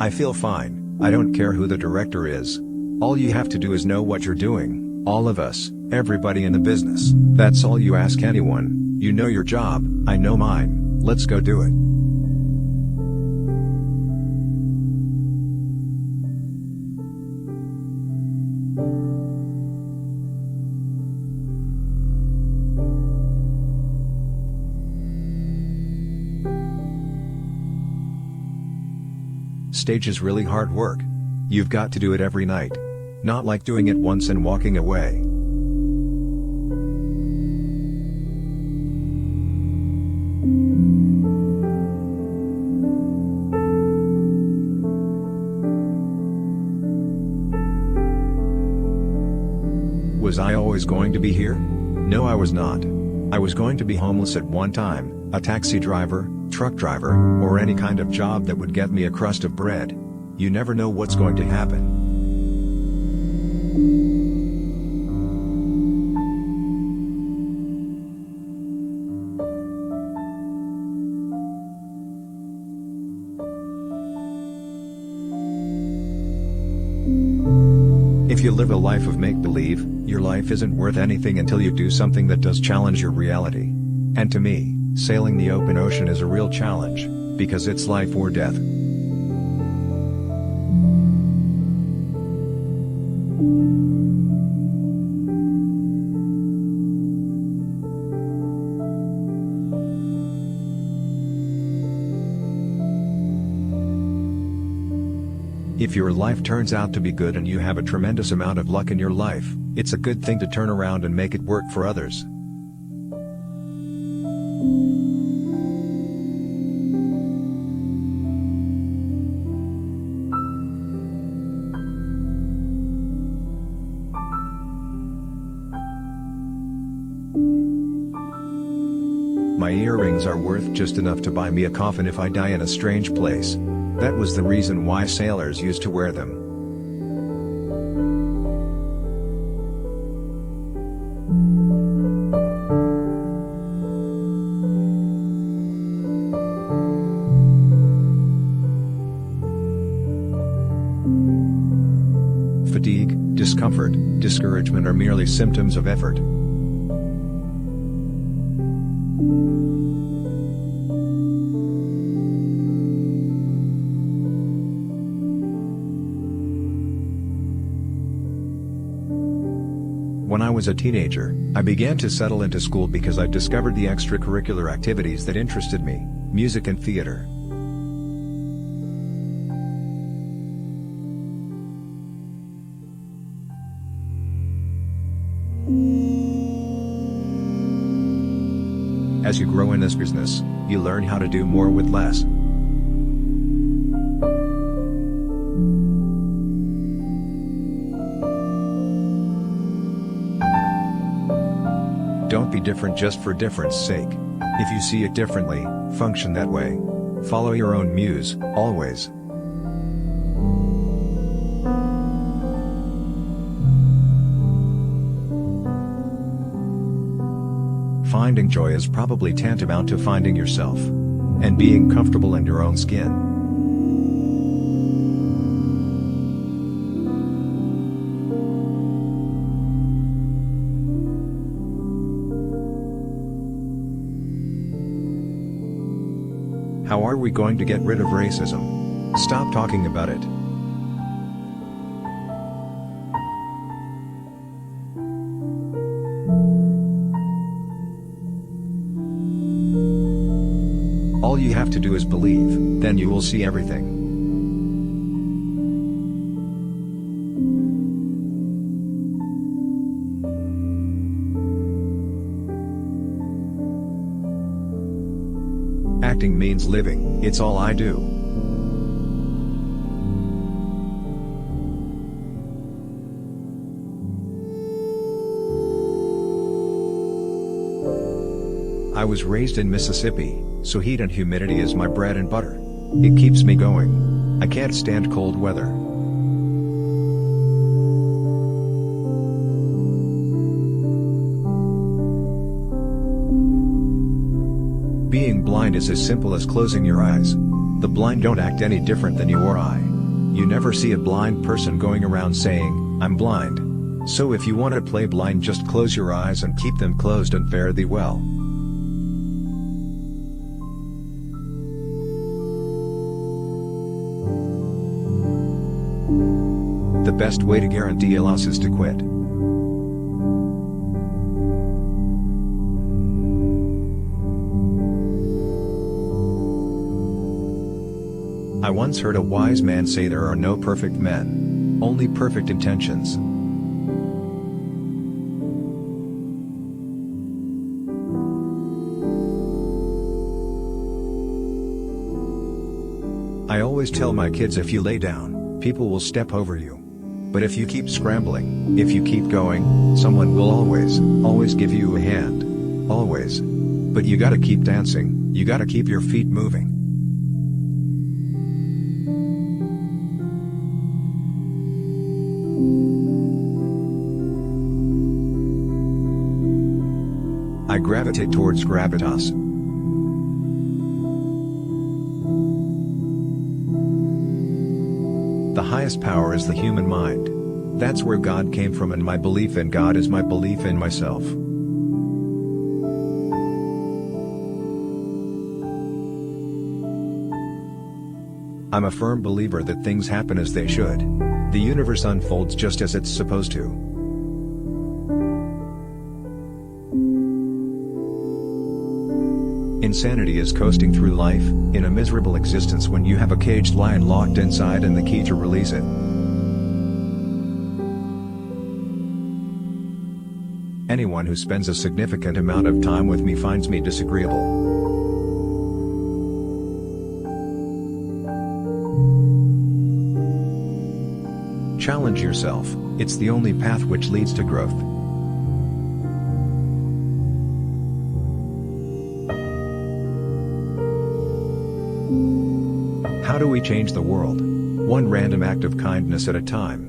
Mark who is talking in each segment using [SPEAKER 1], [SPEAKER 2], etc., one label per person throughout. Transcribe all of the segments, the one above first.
[SPEAKER 1] I feel fine, I don't care who the director is. All you have to do is know what you're doing, all of us, everybody in the business. That's all you ask anyone. You know your job, I know mine, let's go do it. Stage is really hard work. You've got to do it every night. Not like doing it once and walking away. Was I always going to be here? No, I was not. I was going to be homeless at one time, a taxi driver, truck driver, or any kind of job that would get me a crust of bread. You never know what's going to happen. If you live a life of make-believe, your life isn't worth anything until you do something that does challenge your reality. And to me, sailing the open ocean is a real challenge, because it's life or death. If your life turns out to be good and you have a tremendous amount of luck in your life, it's a good thing to turn around and make it work for others. My earrings are worth just enough to buy me a coffin if I die in a strange place. That was the reason why sailors used to wear them. Fatigue, discomfort, discouragement are merely symptoms of effort. When I was a teenager, I began to settle into school because I discovered the extracurricular activities that interested me, music and theater. As you grow in this business, you learn how to do more with less. Don't be different just for difference sake. If you see it differently, function that way. Follow your own muse, always. Finding joy is probably tantamount to finding yourself. And being comfortable in your own skin. How are we going to get rid of racism? Stop talking about it. All you have to do is believe, then you will see everything. Acting means living, it's all I do. I was raised in Mississippi, so heat and humidity is my bread and butter. It keeps me going. I can't stand cold weather. Being blind is as simple as closing your eyes. The blind don't act any different than you or I. You never see a blind person going around saying, "I'm blind." So if you want to play blind, just close your eyes and keep them closed, and fare thee well. The best way to guarantee a loss is to quit. I once heard a wise man say there are no perfect men, only perfect intentions. I always tell my kids, if you lay down, people will step over you. But if you keep scrambling, if you keep going, someone will always give you a hand. Always. But you gotta keep dancing, you gotta keep your feet moving. I gravitate towards gravitas. The highest power is the human mind. That's where God came from, and my belief in God is my belief in myself. I'm a firm believer that things happen as they should. The universe unfolds just as it's supposed to. Insanity is coasting through life, in a miserable existence when you have a caged lion locked inside and the key to release it. Anyone who spends a significant amount of time with me finds me disagreeable. Challenge yourself, it's the only path which leads to growth. How do we change the world? One random act of kindness at a time.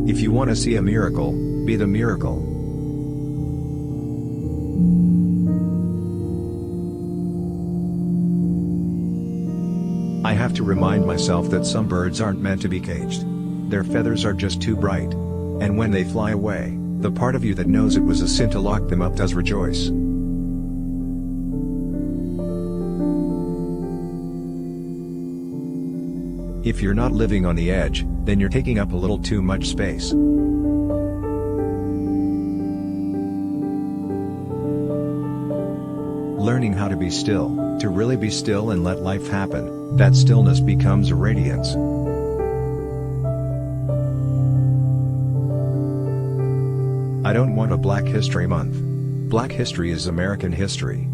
[SPEAKER 1] If you want to see a miracle, be the miracle. I have to remind myself that some birds aren't meant to be caged. Their feathers are just too bright. And when they fly away, the part of you that knows it was a sin to lock them up does rejoice. If you're not living on the edge, then you're taking up a little too much space. Learning how to be still, to really be still and let life happen, that stillness becomes a radiance. I don't want a Black History Month. Black history is American history.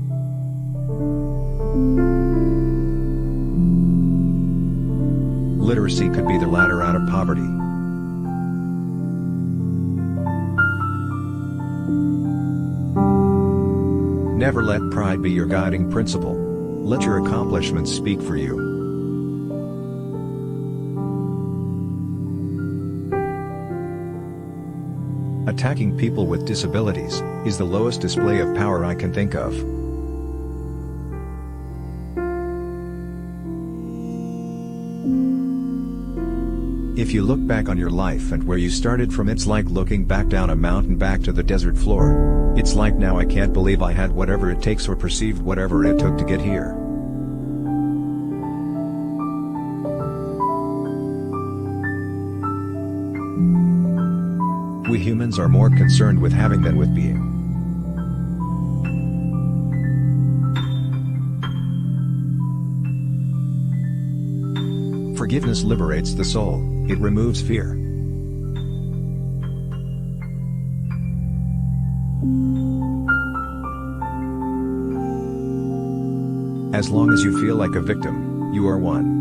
[SPEAKER 1] Literacy could be the ladder out of poverty. Never let pride be your guiding principle. Let your accomplishments speak for you. Attacking people with disabilities is the lowest display of power I can think of. If you look back on your life and where you started from, it's like looking back down a mountain back to the desert floor. It's like, now I can't believe I had whatever it takes or perceived whatever it took to get here. We humans are more concerned with having than with being. Forgiveness liberates the soul, it removes fear. As long as you feel like a victim, you are one.